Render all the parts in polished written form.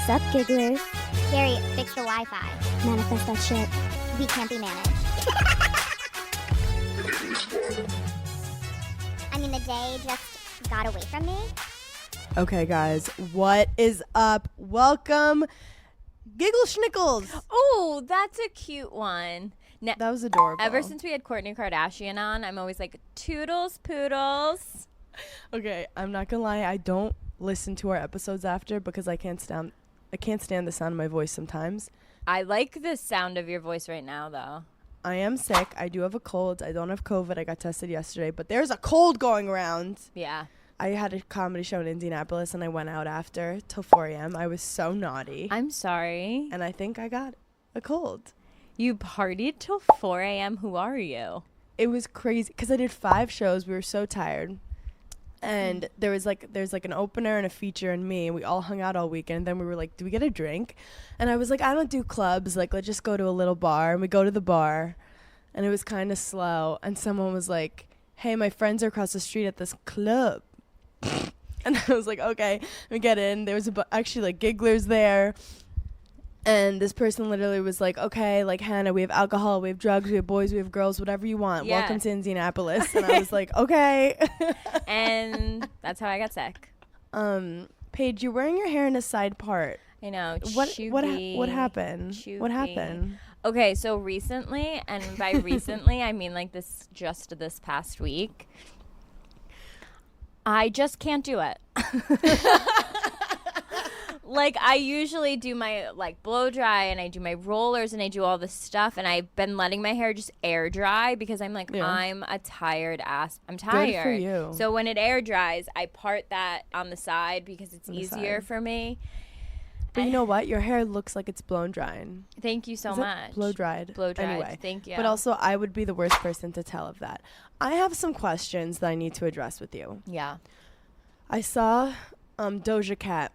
Sup, gigglers? Gary, fix the Wi-Fi. Manifest that shit. We can't be managed. I mean, the day just got away from me. Okay, guys, what is up? Welcome, Giggle Schnickles. Oh, that's a cute one. Now, That was adorable. ever since we had Kourtney Kardashian on, I'm always like, toodles, poodles. Okay, I'm not gonna lie, I don't listen to our episodes after because I can't stand the sound of my voice sometimes. I like the sound of your voice right now, though. I am sick. I do have a cold. I don't have COVID. I got tested yesterday, but there's a cold going around. Yeah. I had a comedy show in Indianapolis and I went out after till 4 a.m. I was so naughty. I'm sorry. And I think I got a cold. You partied till 4 a.m.? Who are you? It was crazy because I did 5 shows. We were so tired. And there's like an opener and a feature and me, and we all hung out all weekend. Then we were like, do we get a drink? And I was like, I don't do clubs. Like, let's just go to a little bar. And we go to the bar, and it was kind of slow. And someone was like, hey, my friends are across the street at this club. And I was like, okay. We get in. There was actually like gigglers there. And this person literally was like, okay, like, Hannah, we have alcohol, we have drugs, we have boys, we have girls, whatever you want. Yeah. Welcome to Indianapolis. And I was like, okay. And that's how I got sick. Paige, you're wearing your hair in a side part. I know. What Chuggy. happened? What Chuggy. happened? Okay, so recently, and by recently, I mean like this past week, I just can't do it. Like, I usually do my, like, blow dry, and I do my rollers, and I do all this stuff, and I've been letting my hair just air dry because I'm like, Yeah. I'm a tired ass. I'm tired. Good for you. So when it air dries, I part that on the side because it's On the easier side. for me. But you know what? Your hair looks like it's blown drying. Thank you so Is it much. blow dried. Blow dried. Anyway, Thank you. But also, I would be the worst person to tell of that. I have some questions that I need to address with you. Yeah. I saw Doja Cat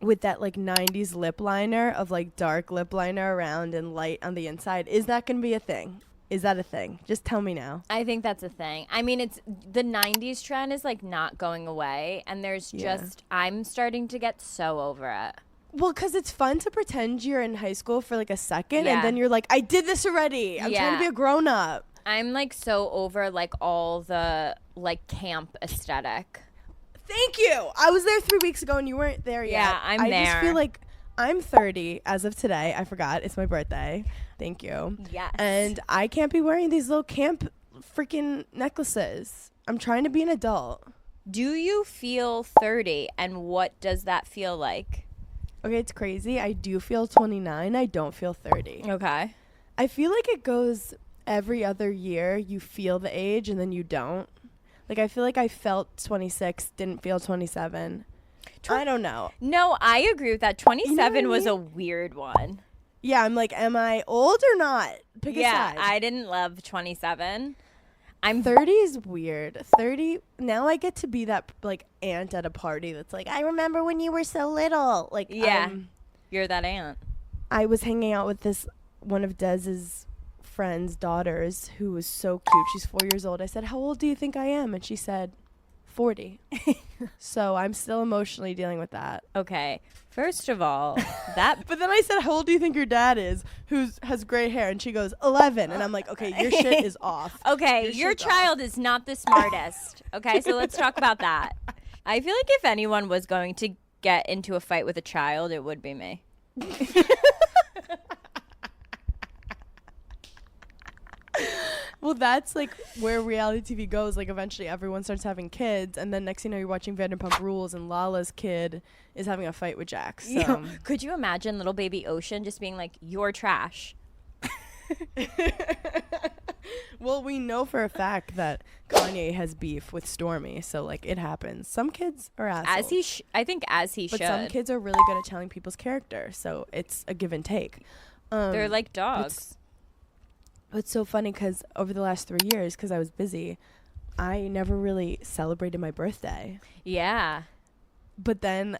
with that like 90s lip liner of like dark lip liner around and light on the inside. Is that going to be a thing? Is that a thing? Just tell me now. I think that's a thing. I mean, it's the 90s trend is like not going away, and there's Yeah. just I'm starting to get so over it. Well, because it's fun to pretend you're in high school for like a second Yeah. and then you're like, I did this already. I'm trying to Yeah. be a grown up. I'm like so over like all the like camp aesthetic. Thank you. I was there 3 weeks ago and you weren't there yet. Yeah, I'm I just there. feel like I'm 30 as of today. I forgot. It's my birthday. Thank you. Yes. And I can't be wearing these little camp freaking necklaces. I'm trying to be an adult. Do you feel 30, and what does that feel like? Okay, it's crazy. I do feel 29. I don't feel 30. Okay. I feel like it goes every other year. You feel the age and then you don't. Like, I feel like I felt 26, didn't feel 27. I don't know. No, I agree with that. 27 I was mean? a weird one. Yeah, I'm like, am I old or not? Pick a Yeah, side. I didn't love 27. I'm 30 is weird. 30, now I get to be that, like, aunt at a party that's like, I remember when you were so little. Like, Yeah. You're that aunt. I was hanging out with one of Dez's friend's daughters who was so cute. She's 4 years old. I said, how old do you think I am? And she said, 40. So I'm still emotionally dealing with that. Okay. First of all, that But then I said, how old do you think your dad is who has gray hair? And she goes, 11. And I'm like, okay, your shit is off. okay, your shit's child is not the smartest. Okay, so let's talk about that. I feel like if anyone was going to get into a fight with a child, it would be me. Well, that's like where reality TV goes. Like, eventually everyone starts having kids. And then next thing you know, you're watching Vanderpump Rules and Lala's kid is having a fight with Jax. So. Yeah. Could you imagine little baby Ocean just being like, you're trash? Well, we know for a fact that Kanye has beef with Stormy, so like it happens. Some kids are assholes. I think as he but should. some kids are really good at telling people's character, so it's a give and take. They're like dogs. It's so funny because over the last 3 years, because I was busy, I never really celebrated my birthday. Yeah. But then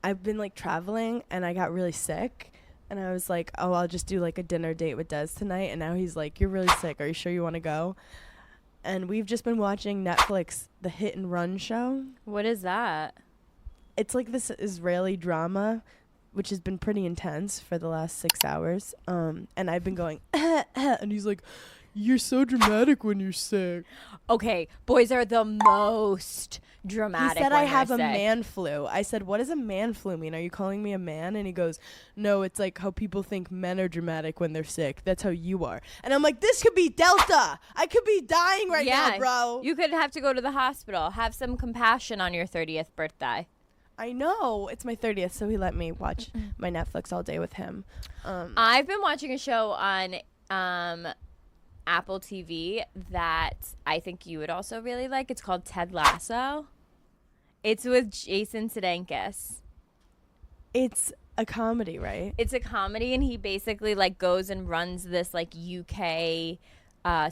I've been like traveling and I got really sick. And I was like, oh, I'll just do like a dinner date with Des tonight. And now he's like, you're really sick. Are you sure you want to go? And we've just been watching Netflix, the Hit and Run show. What is that? It's like this Israeli drama which has been pretty intense for the last 6 hours. And I've been going, and he's like, you're so dramatic when you're sick. Okay, boys are the most dramatic. He said when I have they're a sick. man flu. I said, what does a man flu mean? Are you calling me a man? And he goes, no, it's like how people think men are dramatic when they're sick. That's how you are. And I'm like, this could be Delta. I could be dying right now, bro. You could have to go to the hospital. Have some compassion on your 30th birthday. I know. It's my 30th, so he let me watch my Netflix all day with him. I've been watching a show on Apple TV that I think you would also really like. It's called Ted Lasso. It's with Jason Sudeikis. It's a comedy, right? It's a comedy, and he basically like goes and runs this like UK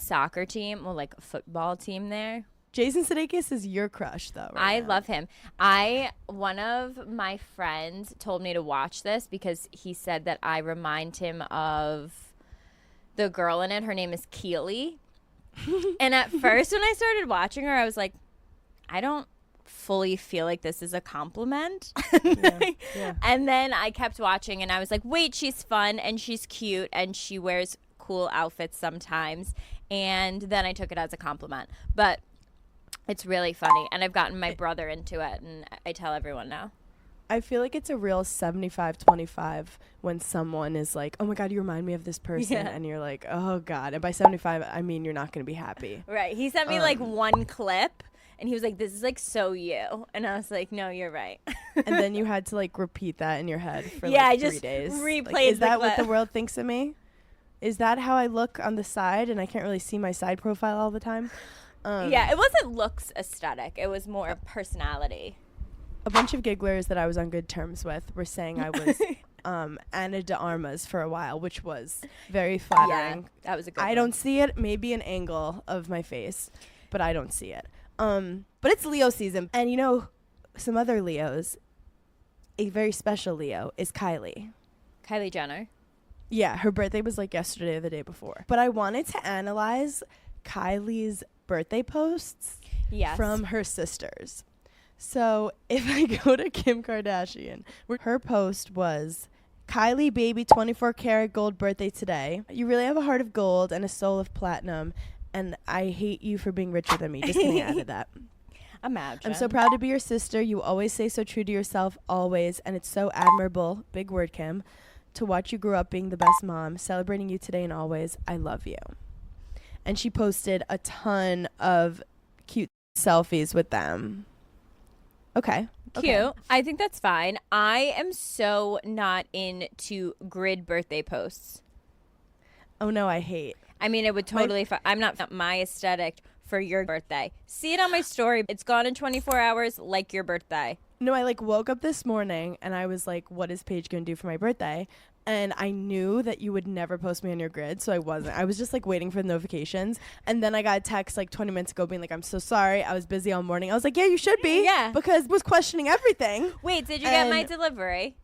soccer team, or like a football team there. Jason Sudeikis is your crush, though. I love him. One of my friends told me to watch this because he said that I remind him of the girl in it. Her name is Keely. And at first when I started watching her, I was like, I don't fully feel like this is a compliment. Yeah. And then I kept watching and I was like, wait, she's fun and she's cute and she wears cool outfits sometimes. And then I took it as a compliment. But it's really funny. And I've gotten my brother into it, and I tell everyone now. I feel like it's a real 75-25 when someone is like, oh my God, you remind me of this person. Yeah. And you're like, oh God. And by 75, I mean, you're not going to be happy. Right. He sent me like one clip, and he was like, this is like so you. And I was like, no, you're right. And then you had to like repeat that in your head for I like 3 just days. replayed Like, is the that what the clip. world thinks of me? Is that how I look on the side and I can't really see my side profile all the time? Yeah, it wasn't looks aesthetic. It was more personality. A bunch of gigglers that I was on good terms with were saying I was Anna de Armas for a while, which was very flattering. Yeah, that was a good I one. don't see it. Maybe an angle of my face, but I don't see it. But it's Leo season. And you know, some other Leos, a very special Leo is Kylie. Kylie Jenner. Yeah, her birthday was like yesterday or the day before. But I wanted to analyze Kylie's birthday posts Yes. from her sisters. So if I go to Kim Kardashian, her post was, Kylie baby 24 karat gold birthday today. You really have a heart of gold and a soul of platinum, and I hate you for being richer than me. Just kidding, I added that. Imagine. I'm so proud to be your sister. You always say so true to yourself, always, and it's so admirable, big word, Kim, to watch you grow up being the best mom, celebrating you today and always. I love you. And she posted a ton of cute selfies with them. Okay. Cute. Okay. I think that's fine. I am so not into grid birthday posts. Oh, no, I hate. I mean, it would totally. I'm not my aesthetic for your birthday. See it on my story. It's gone in 24 hours, like your birthday. No, I like woke up this morning and I was like, what is Paige going to do for my birthday? And I knew that you would never post me on your grid, so I wasn't. I was just like waiting for the notifications. And then I got a text like 20 minutes ago being like, I'm so sorry. I was busy all morning. I was like, yeah, you should be. Yeah. Because I was questioning everything. Wait, did you get my And- delivery?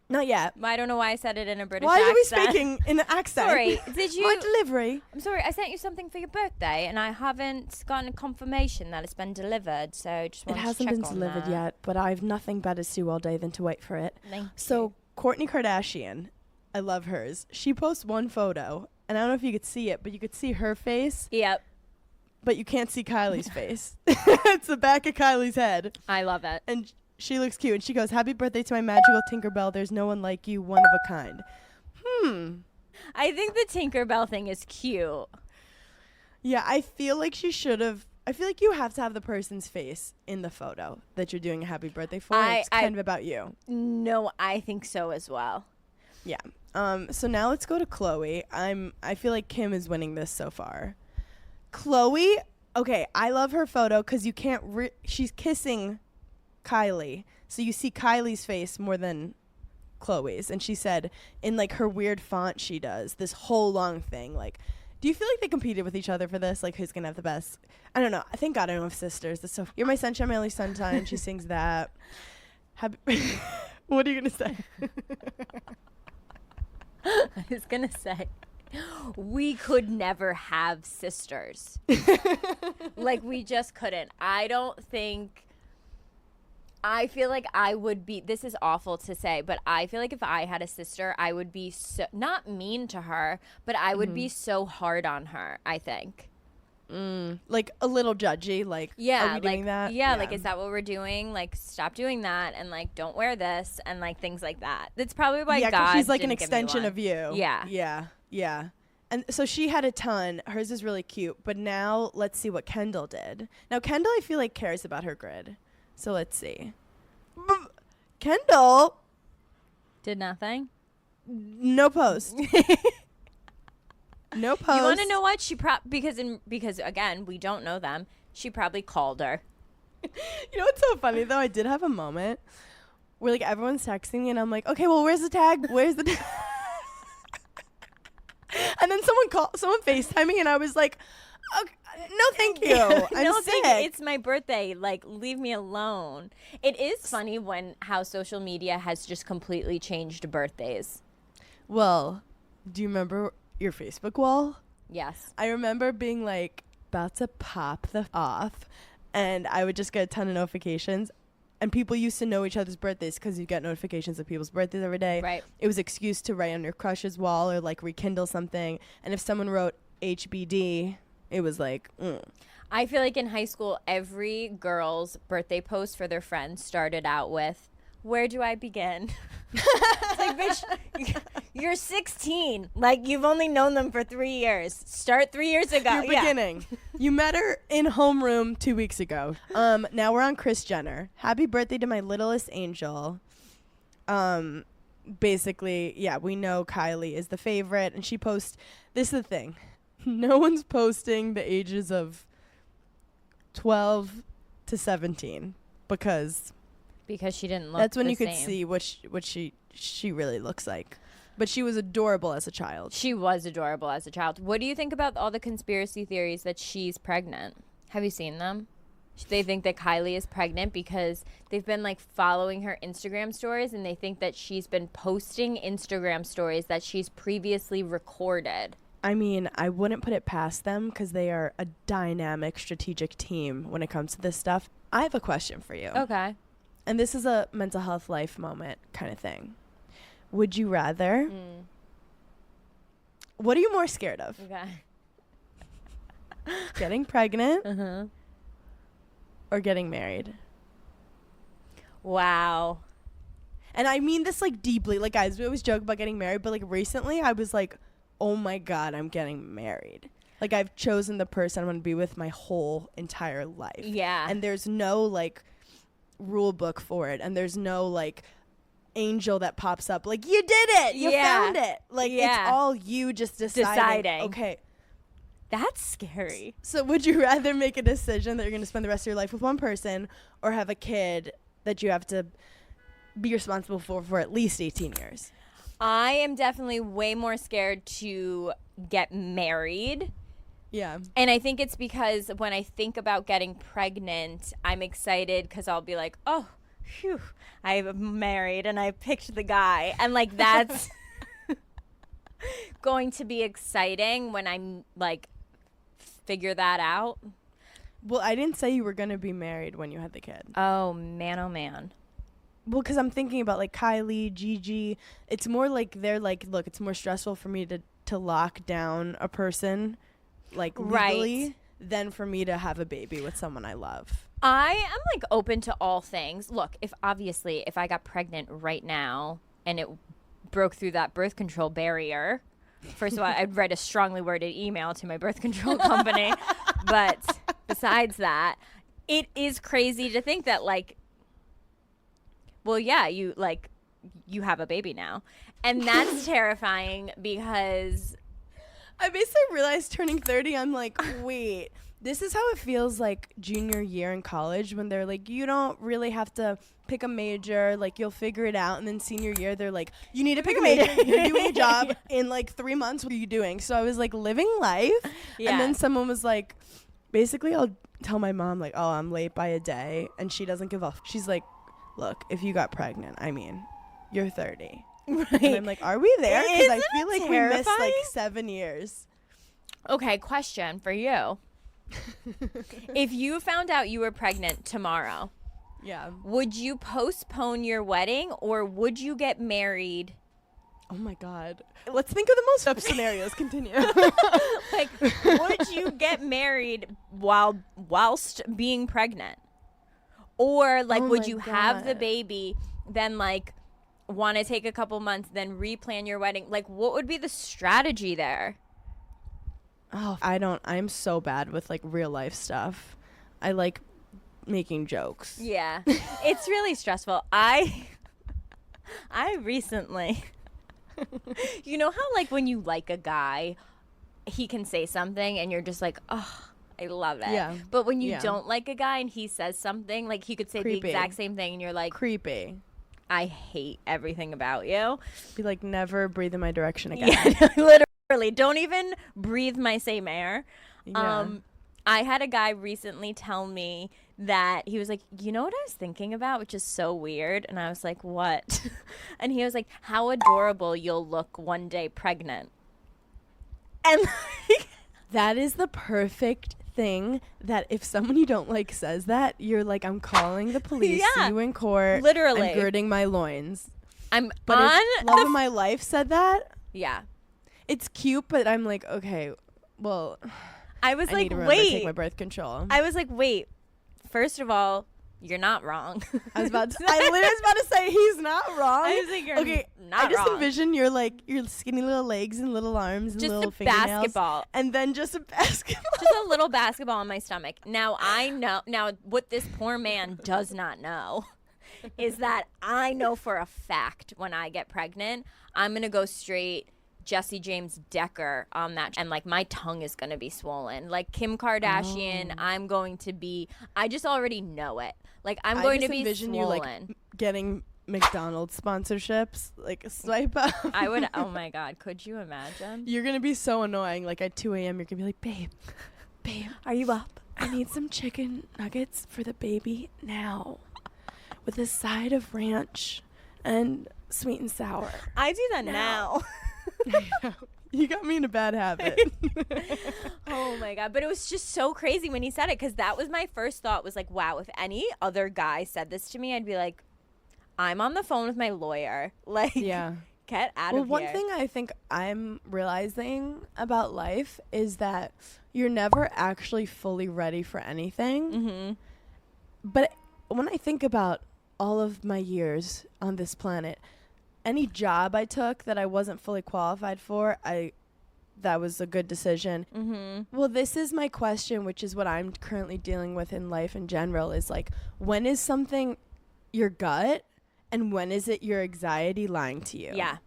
Not yet. I don't know why I said it in a British Why are we accent. speaking in an accent? Sorry, did you? My delivery. I'm sorry, I sent you something for your birthday, and I haven't gotten a confirmation that it's been delivered. So just It wanted to hasn't check been on delivered that. yet, but I have nothing better to do all day than to wait for it. Thank So Kourtney Kardashian, I love hers. She posts one photo, and I don't know if you could see it, but you could see her face, Yep, but you can't see Kylie's face. It's the back of Kylie's head. I love it. And she looks cute. And she goes, happy birthday to my magical Tinkerbell. There's no one like you, one of a kind. I think the Tinkerbell thing is cute. Yeah, I feel like she should have. I feel like you have to have the person's face in the photo that you're doing a happy birthday for. It's kind of about you. No, I think so as well. Yeah. So now let's go to Chloe. I feel like Kim is winning this so far. Chloe, okay, I love her photo because you can't. She's kissing Kylie, so you see Kylie's face more than Chloe's. And she said in like her weird font, she does this whole long thing. Like, do you feel like they competed with each other for this? Like, who's gonna have the best? I don't know. Thank God I don't have sisters. That's so. You're my sunshine, my only sunshine. She sings that. Happy. What are you gonna say? I was gonna say, we could never have sisters. Like, we just couldn't. I don't think I feel like I would be, this is awful to say, but I feel like if I had a sister, I would be so, not mean to her, but I would be so hard on her, I think. Like a little judgy, like, Yeah, are we doing that? Yeah, like, is that what we're doing? Like, stop doing that, and like, don't wear this, and like things like that. That's probably why Yeah, 'cause God she's like an didn't give me extension one. of you. Yeah. And so she had a ton. Hers is really cute. But now let's see what Kendall did. Now Kendall, I feel like, cares about her grid. So let's see. Kendall, Did nothing. no post. No post. You want to know what she because again we don't know them. She probably called her. You know what's so funny though? I did have a moment where like everyone's texting me and I'm like, okay, well, where's the tag? Where's the tag? And then someone FaceTimed me and I was like, okay, no, thank you. I'm No, sick. it's my birthday. Like, leave me alone. It is funny how social media has just completely changed birthdays. Well, do you remember your Facebook wall? Yes. I remember being like about to pop the off and I would just get a ton of notifications. And people used to know each other's birthdays because you get notifications of people's birthdays every day. Right. It was excuse to write on your crush's wall or like rekindle something. And if someone wrote HBD, it was like, I feel like in high school, every girl's birthday post for their friends started out with, "Where do I begin?" It's like, bitch, you're 16. Like, you've only known them for 3 years. Start 3 years ago. You're beginning. You met her in homeroom 2 weeks ago. Now we're on Kris Jenner. Happy birthday to my littlest angel. Basically, yeah, we know Kylie is the favorite, and she posts. This is the thing. No one's posting the ages of 12 to 17 because Because she didn't look that's when the you could same. see what she really looks like. But she was adorable as a child. She was adorable as a child. What do you think about all the conspiracy theories that she's pregnant? Have you seen them? They think that Kylie is pregnant because they've been like following her Instagram stories and they think that she's been posting Instagram stories that she's previously recorded. I mean, I wouldn't put it past them because they are a dynamic, strategic team when it comes to this stuff. I have a question for you. Okay. And this is a mental health life moment kind of thing. Would you rather? What are you more scared of? Okay. Getting pregnant Uh-huh. or getting married? Wow. And I mean this like deeply. Like, guys, we always joke about getting married, but like recently I was like, oh my God, I'm getting married. Like, I've chosen the person I'm going to be with my whole entire life. Yeah. And there's no like rule book for it. And there's no like angel that pops up like, you did it. You found it. Like, it's all you just deciding. Okay. That's scary. So would you rather make a decision that you're going to spend the rest of your life with one person or have a kid that you have to be responsible for at least 18 years? I am definitely way more scared to get married. Yeah. And I think it's because when I think about getting pregnant, I'm excited because I'll be like, oh, phew, I'm married and I picked the guy. And like, that's going to be exciting when I'm like, figure that out. Well, I didn't say you were going to be married when you had the kid. Oh, man, oh, man. Well, because I'm thinking about like Kylie, Gigi. It's more like they're like, look, it's more stressful for me to lock down a person like legally than for me to have a baby with someone I love. I am like open to all things. Look, if I got pregnant right now and it broke through that birth control barrier, first of all, I'd write a strongly worded email to my birth control company. But besides that, it is crazy to think that like, well, yeah, you have a baby now. And that's terrifying because I basically realized turning 30, I'm like, wait, this is how it feels like junior year in college when they're like, you don't really have to pick a major, like you'll figure it out. And then senior year, they're like, you need to pick a major. You're doing a job in like 3 months. What are you doing? So I was like living life. Yeah. And then someone was like, basically I'll tell my mom like, oh, I'm late by a day. And she doesn't give up. She's like, look, if you got pregnant, I mean, you're 30. Right. And I'm like, are we there? Because I feel like we missed like 7 years. Okay, question for you. If you found out you were pregnant tomorrow, Yeah. Would you postpone your wedding or would you get married? Oh my God. Let's think of the most up scenarios. Continue. Like, would you get married whilst being pregnant? Or like, Oh would my you have the God. baby, then like want to take a couple months, then replan your wedding? Like, what would be the strategy there? Oh, I'm so bad with like real life stuff. I like making jokes. Yeah, it's really stressful. I recently, you know how like when you like a guy, he can say something and you're just like, oh, I love it. Yeah. But when you Yeah. don't like a guy and he says something, like he could say Creepy. the exact same thing and you're like, Creepy. I hate everything about you. Be like, never breathe in my direction again. Yeah, literally. Don't even breathe my same air. Yeah. I had a guy recently tell me that he was like, you know what I was thinking about, which is so weird. And I was like, what? And he was like, how adorable you'll look one day pregnant. And like, That is the perfect thing that if someone you don't like says that, you're like, I'm calling the police, Yeah. see you in court. Literally. I'm girding my loins. I'm But on if love of my life said that, yeah. it's cute, but I'm like, okay, well, I was I like, need to remember to take wait. my birth control. I was like, wait. First of all, you're not wrong. I literally was about to say he's not wrong. I was like, you're okay, not I just wrong. envision your skinny little legs and little arms and Just little a fingernails. basketball. And then just a basketball. Just a little basketball on my stomach. Now I know. Now what this poor man does not know is that I know for a fact when I get pregnant, I'm gonna go straight Jesse James Decker on that, and like my tongue is gonna be swollen. Like Kim Kardashian, I'm going to be. I just already know it. Like I'm going to be envision swollen. you like getting McDonald's sponsorships, like swipe up. I would. Oh my God, could you imagine? You're gonna be so annoying. Like at 2 a.m., you're gonna be like, babe, Are you up? I need some chicken nuggets for the baby now, with a side of ranch and sweet and sour. I do that now. You got me in a bad habit. Oh my God. But it was just so crazy when he said it, because that was my first thought, was like, wow, if any other guy said this to me, I'd be like, I'm on the phone with my lawyer. Like, Yeah. get out Well, of one here. thing I think I'm realizing about life is that you're never actually fully ready for anything. Mm-hmm. But when I think about all of my years on this planet, any job I took that I wasn't fully qualified for, that was a good decision. Mm-hmm. Well, this is my question, which is what I'm currently dealing with in life in general, is like, when is something your gut and when is it your anxiety lying to you? Yeah.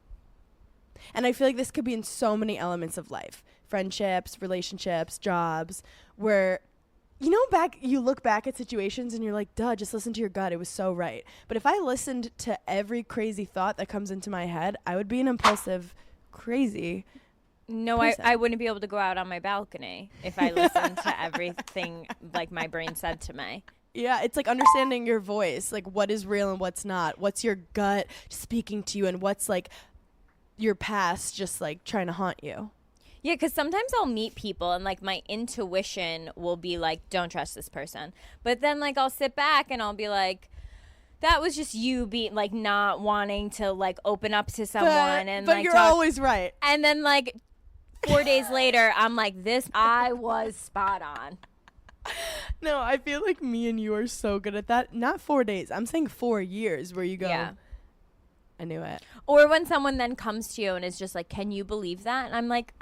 And I feel like this could be in so many elements of life, friendships, relationships, jobs, where, you know, you look back at situations and you're like, duh, just listen to your gut. It was so right. But if I listened to every crazy thought that comes into my head, I would be an impulsive, crazy No, person. I wouldn't be able to go out on my balcony if I listened to everything like my brain said to me. Yeah, it's like understanding your voice, like what is real and what's not. What's your gut speaking to you and what's like your past just like trying to haunt you. Yeah, because sometimes I'll meet people and like my intuition will be like, don't trust this person. But then like I'll sit back and I'll be like, that was just you being like not wanting to like open up to someone. And but like you're talk. always right. And then like 4 days later, I'm like, I was spot on. No, I feel like me and you are so good at that. Not 4 days. I'm saying 4 years where you go, Yeah. I knew it. Or when someone then comes to you and is just like, can you believe that? And I'm like,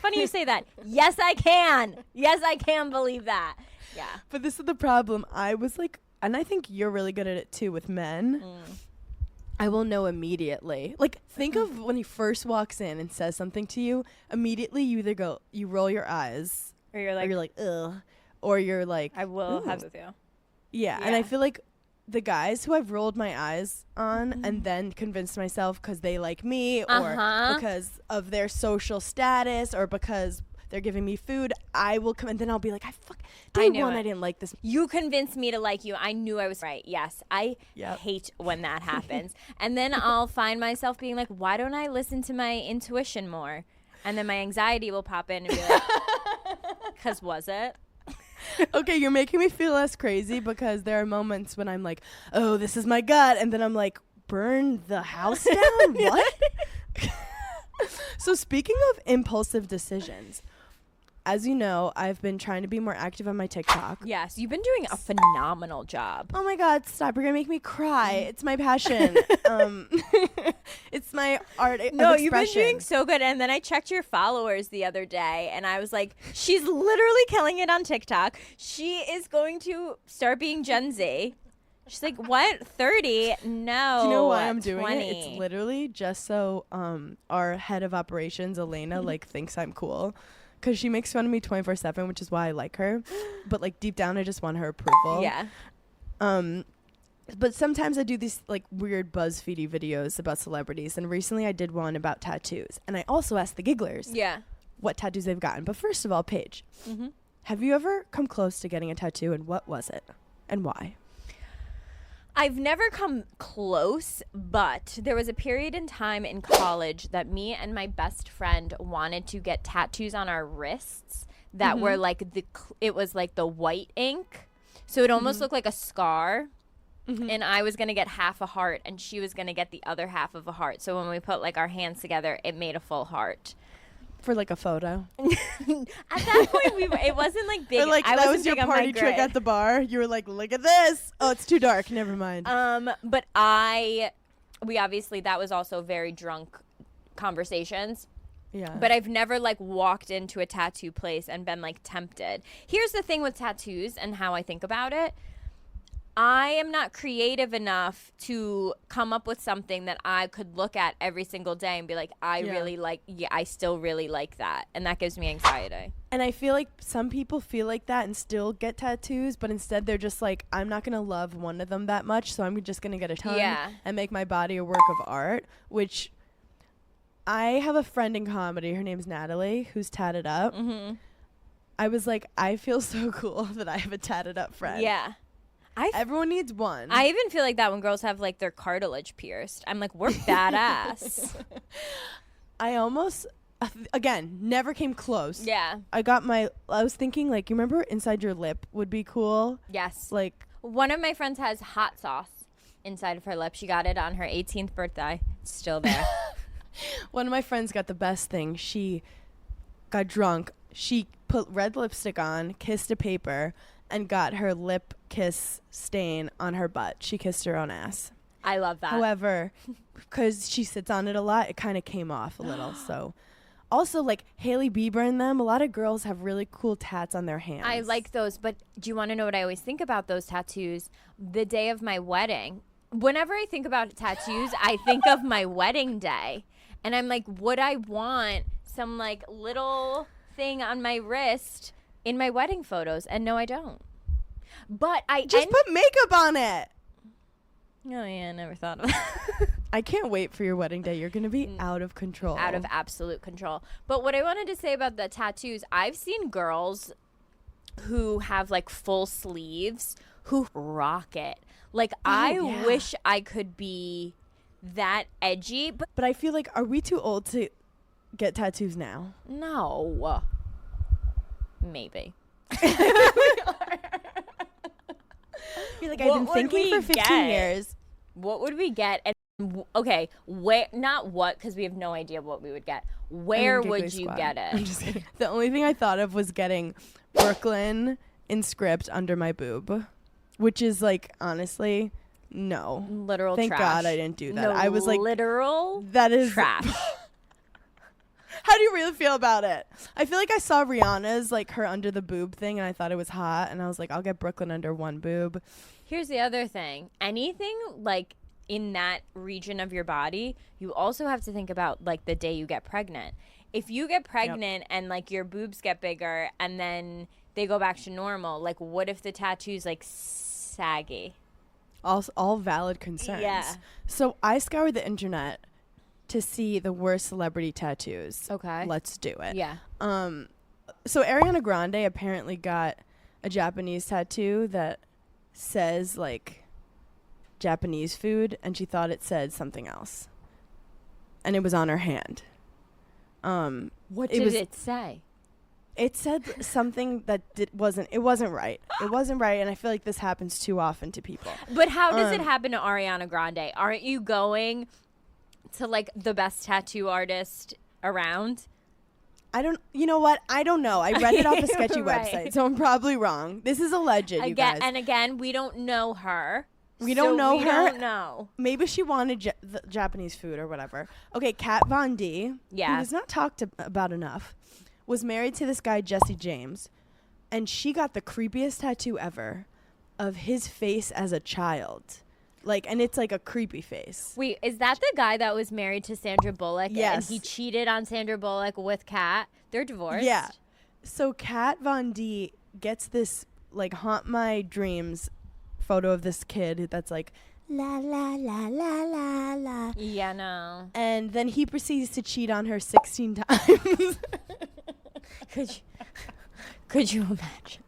funny you say that. Yes, I can. Yes, I can believe that. Yeah. But this is the problem. I was like, and I think you're really good at it too with men. I will know immediately. Like, think of when he first walks in and says something to you. Immediately, you either go, you roll your eyes, Or you're or like, you're like, ugh, or you're like, I will ooh. have with you. Yeah, and I Yeah. feel like the guys who I've rolled my eyes on and then convinced myself because they like me or because of their social status or because they're giving me food, I will come and then I'll be like, day knew one, it. I didn't like this. You convinced me to like you. I knew I was right. Yes. I Yep. hate when that happens. And then I'll find myself being like, why don't I listen to my intuition more? And then my anxiety will pop in and be like, because was it? Okay, you're making me feel less crazy because there are moments when I'm like, oh, this is my gut. And then I'm like, burn the house down? What? So speaking of impulsive decisions, as you know, I've been trying to be more active on my TikTok. Yes, you've been doing a phenomenal job. Oh my God, stop. You're going to make me cry. It's my passion. It's my art of No, you've been expression. doing so good. And then I checked your followers the other day, and I was like, she's literally killing it on TikTok. She is going to start being Gen Z. She's like, what? 30? No. Do you know why I'm doing 20. it? It's literally just so our head of operations, Elena, like thinks I'm cool. Because she makes fun of me 24/7, which is why I like her. But like deep down, I just want her approval. Yeah. But sometimes I do these like weird BuzzFeedy videos about celebrities. And recently I did one about tattoos. And I also asked the gigglers Yeah. what tattoos they've gotten. But first of all, Paige, have you ever come close to getting a tattoo? And what was it? And why? I've never come close, but there was a period in time in college that me and my best friend wanted to get tattoos on our wrists that were like it was like the white ink. So it almost looked like a scar. And I was going to get half a heart and she was going to get the other half of a heart. So when we put like our hands together, it made a full heart. For like a photo. At that point, it wasn't like big. Or like I that wasn't was your big on my party trick grid. at the bar. You were like, look at this. Oh, it's too dark. Never mind. But we obviously, that was also very drunk conversations. Yeah. But I've never like walked into a tattoo place and been like tempted. Here's the thing with tattoos and how I think about it. I am not creative enough to come up with something that I could look at every single day and be like, I still really like that. And that gives me anxiety. And I feel like some people feel like that and still get tattoos, but instead they're just like, I'm not going to love one of them that much, so I'm just going to get a ton and make my body a work of art, which I have a friend in comedy. Her name's Natalie, who's tatted up. I was like, I feel so cool that I have a tatted up friend. Yeah. Everyone needs one. I even feel like that when girls have like their cartilage pierced. I'm like, we're badass. I almost, again, never came close. Yeah. I was thinking like, you remember inside your lip would be cool? Yes. Like, one of my friends has hot sauce inside of her lip. She got it on her 18th birthday. It's still there. one of my friends got the best thing. She got drunk. She put red lipstick on, kissed a paper, and got her lip kiss stain on her butt. She kissed her own ass. I love that. However, because she sits on it a lot, it kind of came off a little. So, also like Hailey Bieber and them, a lot of girls have really cool tats on their hands. I like those, but do you want to know what I always think about those tattoos? The day of my wedding. Whenever I think about tattoos, I think of my wedding day. And I'm like, would I want some like little thing on my wrist in my wedding photos? And no, I don't. But I just put makeup on it. Oh yeah, I never thought of that. I can't wait for your wedding day. You're gonna be out of control. Out of absolute control. But what I wanted to say about the tattoos, I've seen girls who have like full sleeves who rock it. Like I wish I could be that edgy, but I feel like, are we too old to get tattoos now? no. Maybe. You're like, I've been thinking for 15 years. What would we get? And okay, where? Not what, because we have no idea what we would get. Where would you get it? I'm just kidding. The only thing I thought of was getting Brooklyn in script under my boob, which is like, honestly, no. Literal Thank trash. God I didn't do that. No, I was like, literal that is trash. How do you really feel about it? I feel like I saw Rihanna's like her under the boob thing and I thought it was hot and I was like, I'll get Brooklyn under one boob. Here's the other thing. Anything like in that region of your body, you also have to think about like the day you get pregnant. If you get pregnant and like your boobs get bigger and then they go back to normal, like what if the tattoo's like saggy? All valid concerns. Yeah. So I scoured the internet to see the worst celebrity tattoos. Okay. Let's do it. Yeah. So Ariana Grande apparently got a Japanese tattoo that says like Japanese food and she thought it said something else. And it was on her hand. What did it say? It said something that wasn't right. It wasn't right, and I feel like this happens too often to people. But how does it happen to Ariana Grande? Aren't you going to like the best tattoo artist around? You know what? I don't know. I read it off a sketchy Right. website, so I'm probably wrong. This is alleged, you guys. And again, we don't know her. We don't know we her. Don't know. Maybe she wanted the Japanese food or whatever. Okay, Kat Von D, Yeah. who is not talked about enough, was married to this guy, Jesse James, and she got the creepiest tattoo ever of his face as a child. And it's like a creepy face. Wait, is that the guy that was married to Sandra Bullock? Yes. And he cheated on Sandra Bullock with Kat? They're divorced? Yeah. So Kat Von D gets this, haunt my dreams photo of this kid that's like, la, la, la, la, la, la. Yeah, no. And then he proceeds to cheat on her 16 times. Could you imagine?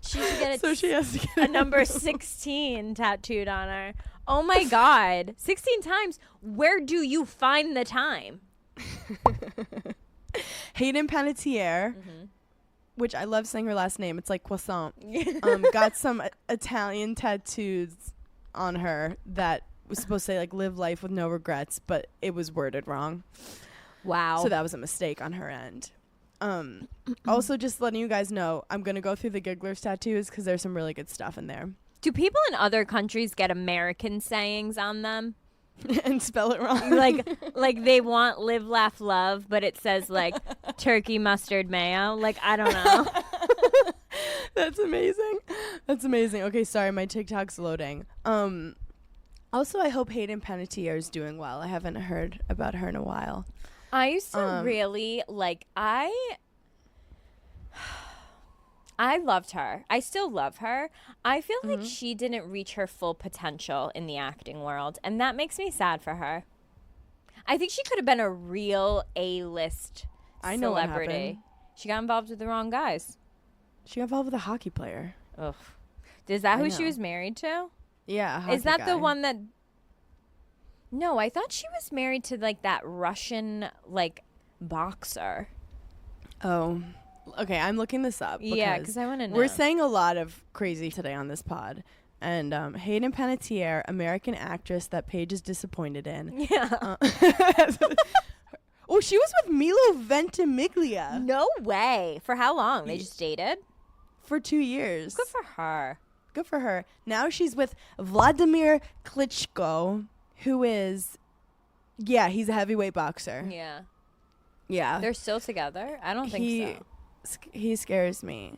She should get So she has to get a number 16 tattooed on her. Oh my God. 16 times. Where do you find the time? Hayden Panettiere, which I love saying her last name. It's like croissant. Got some Italian tattoos on her that was supposed to say live life with no regrets, but it was worded wrong. Wow. So that was a mistake on her end. Also, just letting you guys know, I'm going to go through the Gigglers tattoos because there's some really good stuff in there. Do people in other countries get American sayings on them? And spell it wrong. like they want live, laugh, love, but it says turkey, mustard, mayo. I don't know. That's amazing. That's amazing. Okay, sorry, my TikTok's loading. Also, I hope Hayden Panettiere is doing well. I haven't heard about her in a while. I used to really I loved her. I still love her. I feel like she didn't reach her full potential in the acting world, and that makes me sad for her. I think she could have been a real A-list I know what celebrity. happened. She got involved with the wrong guys. She got involved with a hockey player. Ugh. Is that I who she know. was married to? Yeah, Is that the guy. one that... No, I thought she was married to that Russian boxer. Oh, okay. I'm looking this up. Yeah, because I want to know. We're saying a lot of crazy today on this pod. And Hayden Panettiere, American actress that Paige is disappointed in. Yeah. Oh, she was with Milo Ventimiglia No way. For how long? They just dated? for 2 years. Good for her. Good for her. Now she's with Vladimir Klitschko, who is, he's a heavyweight boxer. Yeah. Yeah. They're still together? I don't think so. He scares me.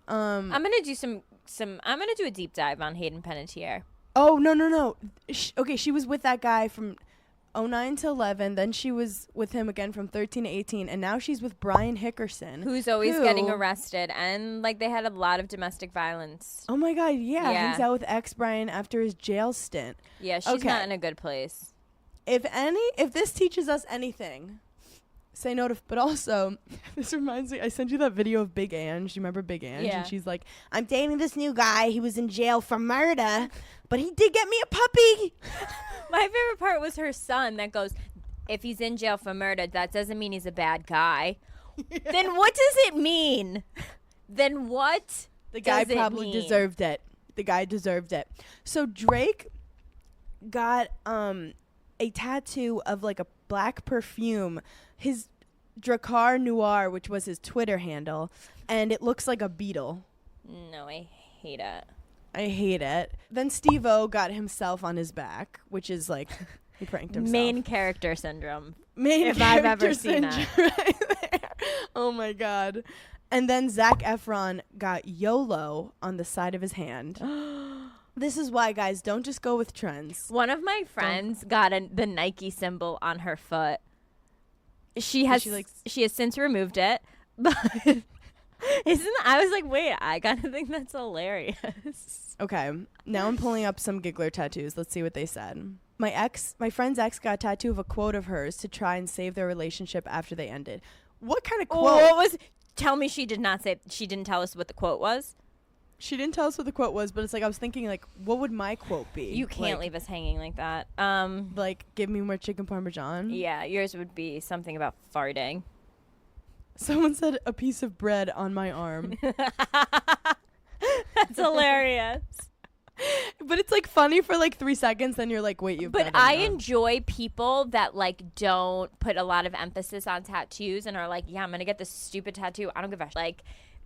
I'm going to do I'm going to do a deep dive on Hayden Panettiere. Oh, no. She was with that guy from 09 to 11. Then she was with him again from 13 to 18. And now she's with Brian Hickerson. Who's always getting arrested. And, they had a lot of domestic violence. Oh, my God. Yeah. Yeah. Hangs out with ex-Brian after his jail stint. Yeah, she's Okay. not in a good place. If this teaches us anything, say no to. But also, this reminds me, I sent you that video of Big Ange. You remember Big Ange? Yeah. And she's like, I'm dating this new guy. He was in jail for murder, but he did get me a puppy. My favorite part was her son that goes, if he's in jail for murder, that doesn't mean he's a bad guy. Then what does it mean? Then what The guy does it probably mean? deserved it. The guy deserved it. So Drake got a tattoo of a black perfume. His Dracar Noir, which was his Twitter handle, and it looks like a beetle. No, I hate it. I hate it. Then Steve-O got himself on his back, which is he pranked himself. Main character syndrome. Main if I've character ever seen that. syndrome right there. Oh my God. And then Zac Efron got YOLO on the side of his hand. This is why, guys, don't just go with trends. One of my friends got the Nike symbol on her foot. She has since removed it, but I was like, wait, I gotta think that's hilarious. Okay, now I'm pulling up some Giggler tattoos. Let's see what they said. My friend's ex got a tattoo of a quote of hers to try and save their relationship after they ended. What kind of quote? What was? Tell me she didn't tell us what the quote was. She didn't tell us what the quote was, but it's I was thinking what would my quote be? You can't leave us hanging like that. Give me more chicken parmesan. Yeah, yours would be something about farting. Someone said a piece of bread on my arm. That's hilarious. But it's like funny for like 3 seconds, then you're like, wait, you've But got it I wrong. enjoy people that like don't put a lot of emphasis on tattoos and are like, yeah, I'm gonna get this stupid tattoo. I don't give a like,